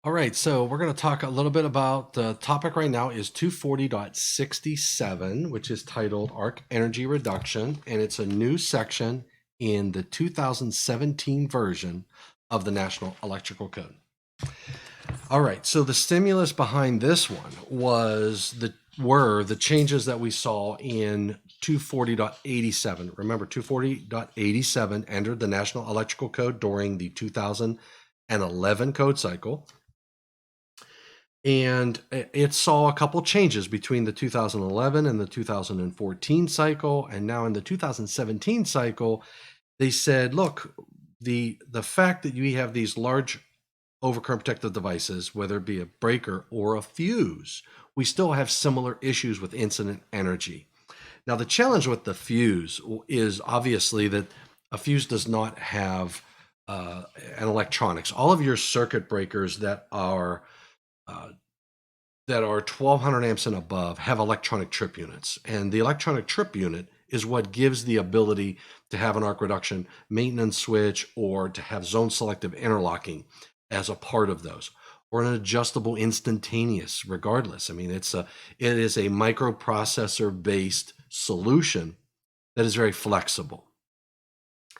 All right, so we're going to talk a little bit about the topic right now is 240.67, which is titled Arc Energy Reduction, and it's a new section in the 2017 version of the National Electrical Code. All right, so the stimulus behind this one were the changes that we saw in 240.87. Remember, 240.87 entered the National Electrical Code during the 2011 code cycle. And it saw a couple changes between the 2011 and the 2014 cycle. And now in the 2017 cycle, they said, look, the fact that you have these large overcurrent protective devices, whether it be a breaker or a fuse, we still have similar issues with incident energy. Now, the challenge with the fuse is obviously that a fuse does not have an electronics. All of your circuit breakers that are 1200 amps and above have electronic trip units. And the electronic trip unit is what gives the ability to have an arc reduction maintenance switch or to have zone selective interlocking as a part of those, or an adjustable instantaneous regardless. I mean, it is a microprocessor based solution that is very flexible.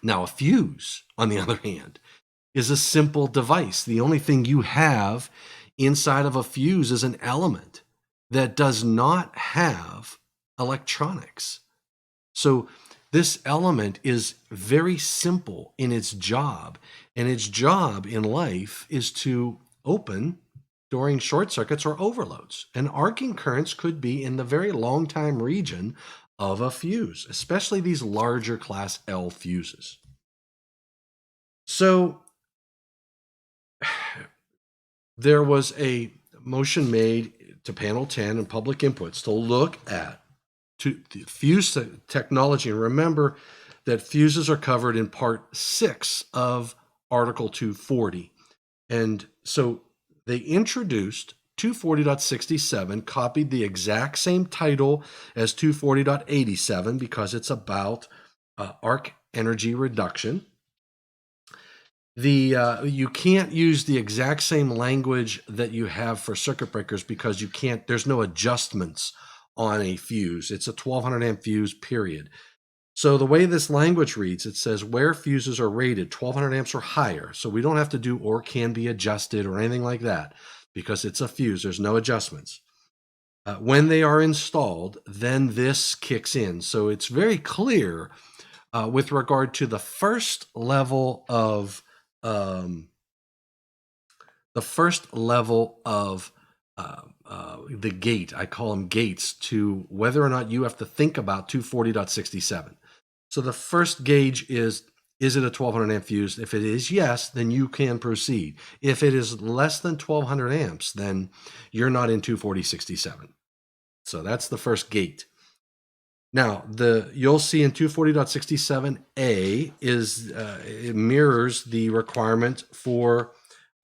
Now, a fuse, on the other hand, is a simple device. The only thing you have inside of a fuse is an element that does not have electronics. So this element is very simple in its job, and its job in life is to open during short circuits or overloads. And arcing currents could be in the very long time region of a fuse, especially these larger class L fuses. So there was a motion made to Panel 10 and public inputs to look at the fuse technology. And remember that fuses are covered in Part 6 of Article 240. And so they introduced 240.67, copied the exact same title as 240.87 because it's about arc energy reduction. You can't use the exact same language that you have for circuit breakers because there's no adjustments on a fuse. It's a 1200 amp fuse, period. So the way this language reads, it says where fuses are rated 1200 amps or higher. So we don't have to do or can be adjusted or anything like that because it's a fuse. There's no adjustments. When they are installed, then this kicks in. So it's very clear with regard to the first level of the gate. I call them gates to whether or not you have to think about 240.67. So the first gauge is it a 1200 amp fuse? If it is yes, then you can proceed. If it is less than 1200 amps, then you're not in 240.67. So that's the first gate. Now, you'll see in 240.67a it mirrors the requirement for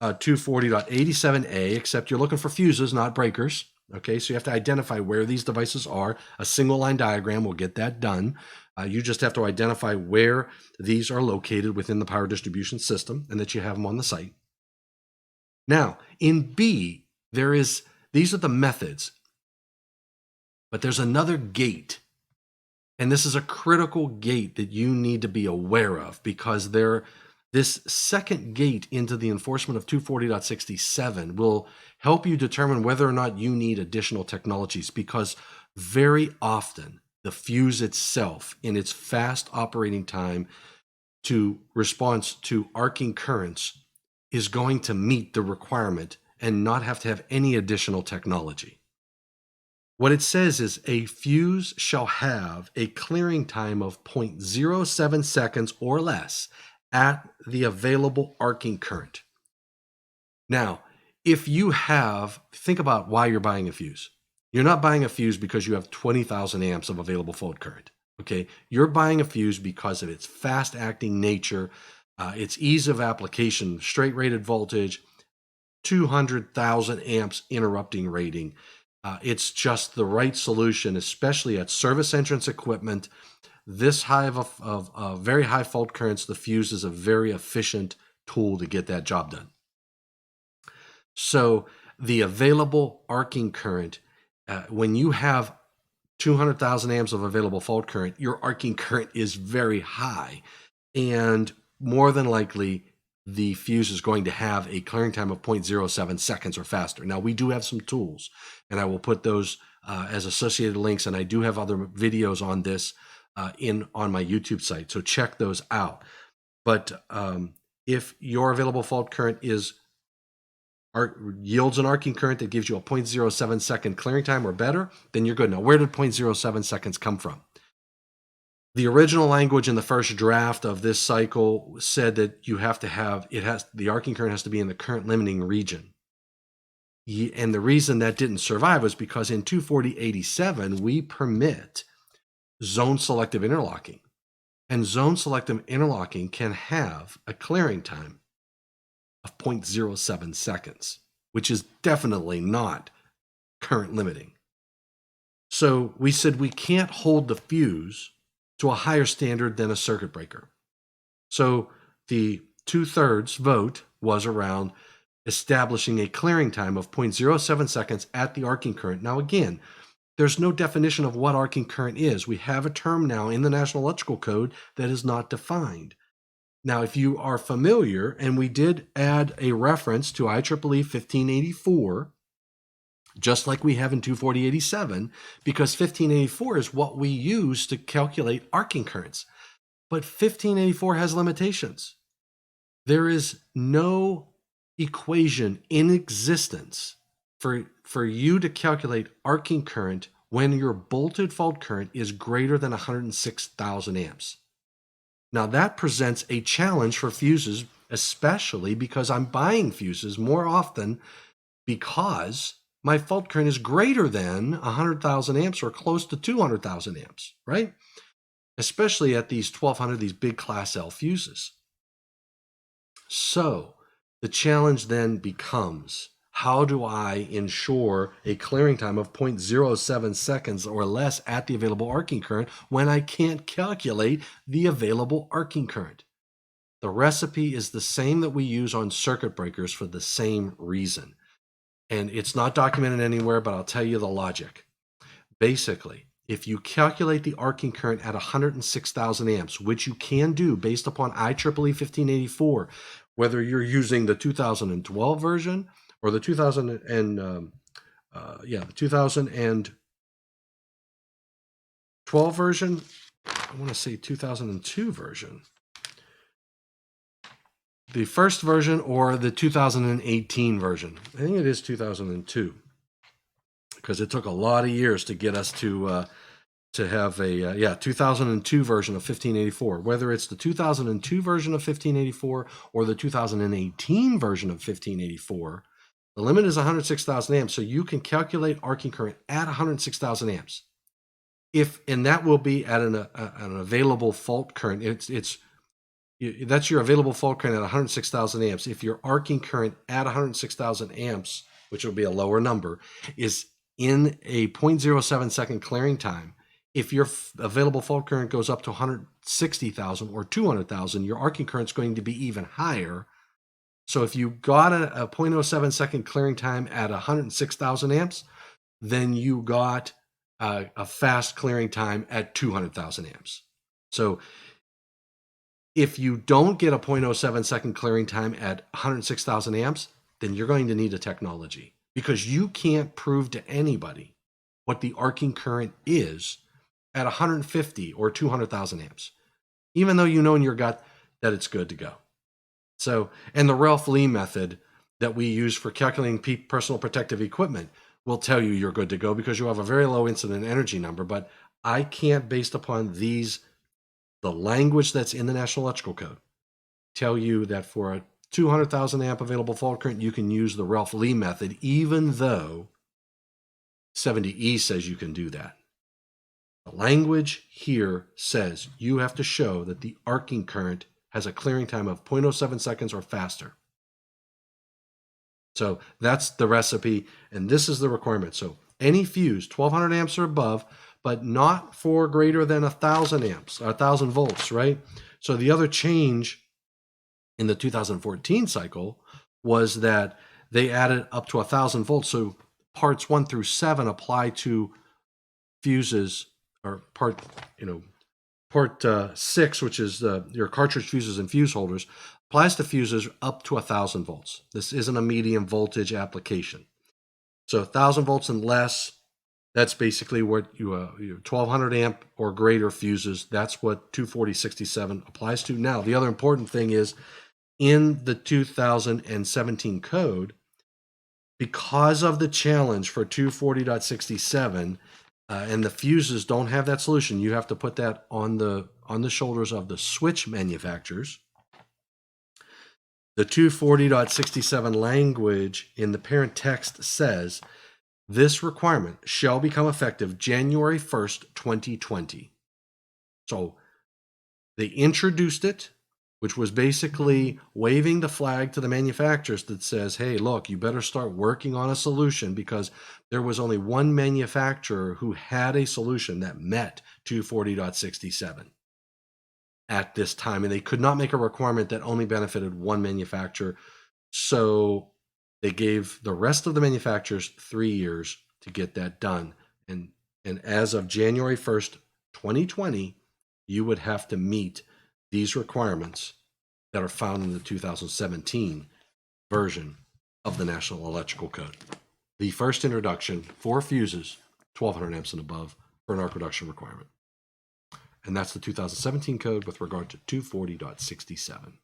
240.87a, except you're looking for fuses, not breakers. Okay, so you have to identify where these devices are. A single line diagram will get that done. You just have to identify where these are located within the power distribution system and that you have them on the site. Now, in B, these are the methods, but there's another gate. And this is a critical gate that you need to be aware of because this second gate into the enforcement of 240.67 will help you determine whether or not you need additional technologies, because very often the fuse itself, in its fast operating time to response to arcing currents, is going to meet the requirement and not have to have any additional technology. What it says is a fuse shall have a clearing time of 0.07 seconds or less at the available arcing current. Now, think about why you're buying a fuse. You're not buying a fuse because you have 20,000 amps of available fault current. Okay, you're buying a fuse because of its fast-acting nature, its ease of application, straight rated voltage, 200,000 amps interrupting rating. It's just the right solution, especially at service entrance equipment. This high of very high fault currents, the fuse is a very efficient tool to get that job done. So the available arcing current, when you have 200,000 amps of available fault current, your arcing current is very high. And more than likely, the fuse is going to have a clearing time of 0.07 seconds or faster. Now, we do have some tools, and I will put those as associated links, and I do have other videos on this on my YouTube site, so check those out. But if your available fault current yields an arcing current that gives you a 0.07 second clearing time or better, then you're good. Now, where did 0.07 seconds come from? The original language in the first draft of this cycle said that you have to have, the arcing current has to be in the current limiting region. And the reason that didn't survive was because in 24087, we permit zone selective interlocking. And zone selective interlocking can have a clearing time of 0.07 seconds, which is definitely not current limiting. So we said we can't hold the fuse to a higher standard than a circuit breaker. So the 2/3 vote was around establishing a clearing time of 0.07 seconds at the arcing current. Now, again, there's no definition of what arcing current is. We have a term now in the National Electrical Code that is not defined. Now, if you are familiar, and we did add a reference to IEEE 1584, just like we have in 24087, because 1584 is what we use to calculate arcing currents. But 1584 has limitations. There is no equation in existence for you to calculate arcing current when your bolted fault current is greater than 106,000 amps. Now that presents a challenge for fuses, especially because I'm buying fuses more often because my fault current is greater than 100,000 amps or close to 200,000 amps, right? Especially at these 1200, these big class L fuses. So the challenge then becomes, how do I ensure a clearing time of 0.07 seconds or less at the available arcing current when I can't calculate the available arcing current? The recipe is the same that we use on circuit breakers for the same reason. And it's not documented anywhere, but I'll tell you the logic. Basically, if you calculate the arcing current at 106,000 amps, which you can do based upon IEEE 1584, whether you're using the 2012 version or the 2012 version, I want to say 2002 version, the first version or the 2018 version. I think it is 2002 because it took a lot of years to get us to have a 2002 version of 1584. Whether it's the 2002 version of 1584 or the 2018 version of 1584, the limit is 106,000 amps, so you can calculate arcing current at 106,000 amps. And that will be at an available fault current. That's your available fault current at 106,000 amps. If your arcing current at 106,000 amps, which will be a lower number, is in a 0.07 second clearing time, if your available fault current goes up to 160,000 or 200,000, your arcing current is going to be even higher. So if you got a 0.07 second clearing time at 106,000 amps, then you got a fast clearing time at 200,000 amps. So if you don't get a 0.07 second clearing time at 106,000 amps, then you're going to need a technology, because you can't prove to anybody what the arcing current is at 150 or 200,000 amps, even though you know in your gut that it's good to go. So, and the Ralph Lee method that we use for calculating personal protective equipment will tell you you're good to go because you have a very low incident energy number. But I can't, based upon the language that's in the National Electrical Code, tell you that for a 200,000 amp available fault current, you can use the Ralph Lee method, even though 70E says you can do that. The language here says you have to show that the arcing current has a clearing time of 0.07 seconds or faster. So that's the recipe, and this is the requirement. So any fuse, 1200 amps or above, but not for greater than 1,000 amps, 1,000 volts, right? So the other change in the 2014 cycle was that they added up to 1,000 volts. So parts 1 through 7 apply to fuses, or part 6, which is your cartridge fuses and fuse holders, applies to fuses up to 1,000 volts. This isn't a medium voltage application. So 1,000 volts and less, that's basically what your 1,200 amp or greater fuses, that's what 24067 applies to. Now, the other important thing is, in the 2017 code, because of the challenge for 240.67, and the fuses don't have that solution, you have to put that on the shoulders of the switch manufacturers. The 240.67 language in the parent text says, this requirement shall become effective January 1st, 2020. So they introduced it, which was basically waving the flag to the manufacturers that says, hey, look, you better start working on a solution, because there was only one manufacturer who had a solution that met 240.67 at this time, and they could not make a requirement that only benefited one manufacturer. So they gave the rest of the manufacturers 3 years to get that done. And as of January 1st, 2020, you would have to meet these requirements that are found in the 2017 version of the National Electrical Code. The first introduction for fuses, 1,200 amps and above, for an arc reduction requirement. And that's the 2017 code with regard to 240.67.